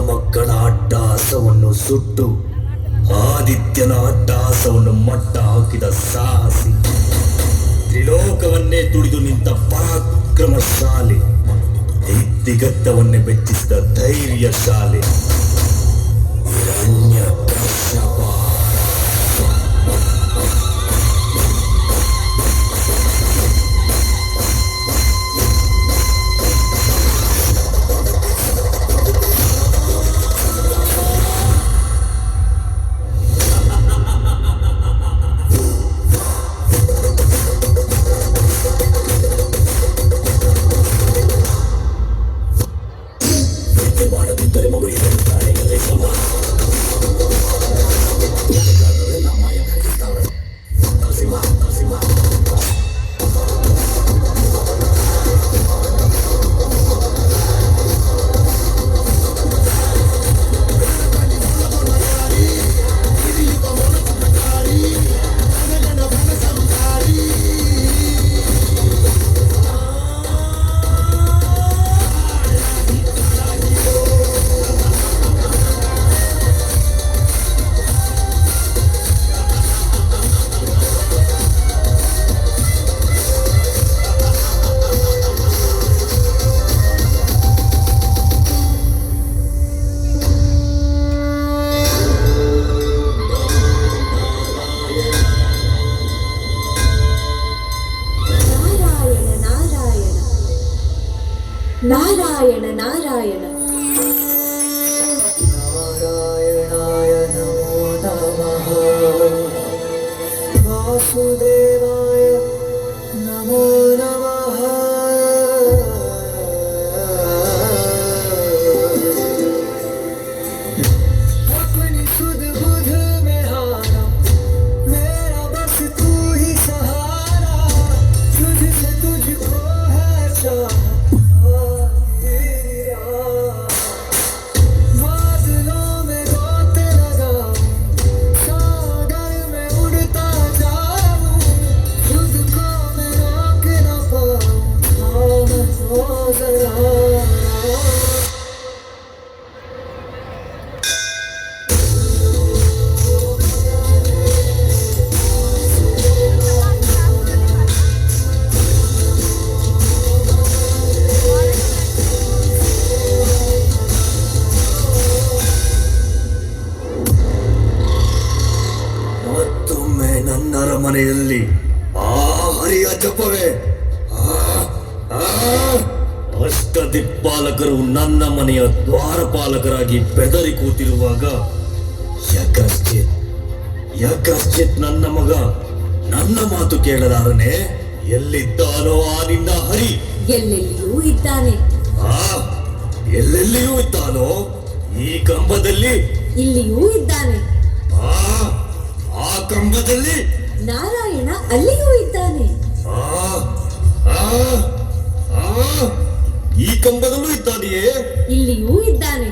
ಮಕ್ಕಳ ಅಟ್ಟಹಾಸವನ್ನು ಸುಟ್ಟು ಆದಿತ್ಯನ ಅಟ್ಟಹಾಸವನ್ನು ಮಟ್ಟ ಹಾಕಿದ ಸಾಹಸಿ, ತ್ರಿಲೋಕವನ್ನೇ ತುಳಿದು ನಿಂತ ಪರಾಕ್ರಮಶಾಲಿ, ದಿಗ್ಗತ್ತವನ್ನೇ ಬೆಚ್ಚಿಸಿದ ಧೈರ್ಯಶಾಲಿ ಹಿರಣ್ಯಕಶ್ಯಪ. ಮಾಡದಿದ್ದರೆ ಮಗು ಇರುತ್ತಾನೆ ನಾರಾಯಣ ನಾರಾಯಣ ನಾರಾಯಣಾಯ ನಮೋ ನಮಃ. ವಾಸುದೇವಾಯ ನಮೋ ನಮಃ. अपनी सुध बुध में हारा, मेरा बस तू ही सहारा, तुझसे तुझको है चाह। बादलों में गोते लगाऊं, सागर में उड़ता जाऊं, खुद को मैं रोक न पाऊं, थाम लो जरा। ಮತ್ತೊಮ್ಮೆ ನನ್ನ ಅರಮನೆಯಲ್ಲಿ ಆ ಹರಿಯ ಜಪವೇ. ಅಷ್ಟದಿಕ್ಪಾಲಕರು ನನ್ನ ಮನೆಯ ದ್ವಾರಪಾಲಕರಾಗಿ ಬೆದರಿ ಕೂತಿರುವಾಗ ಯಕಶ್ಚಿತ್ ನನ್ನ ಮಗ ನನ್ನ ಮಾತು ಕೇಳಲಾರನೆ ಎಲ್ಲಿದ್ದಾನೋ ಆ ನಿನ್ನ ಹರಿ? ಎಲ್ಲೆಲ್ಲಿಯೂ ಇದ್ದಾನೆ. ಎಲ್ಲೆಲ್ಲಿಯೂ ಇದ್ದಾನೋ? ಈ ಕಂಬದಲ್ಲಿ? ಇಲ್ಲಿಯೂ ಇದ್ದಾನೆ. ಆ ಕಂಬದಲ್ಲಿ? ನಾರಾಯಣ ಅಲ್ಲಿಯೂ ಇದ್ದಾನೆ. ಈ ಕಂಬದಲ್ಲೂ ಇದ್ದಾನೆಯೇ? ಇಲ್ಲಿಯೂ ಇದ್ದಾನೆ.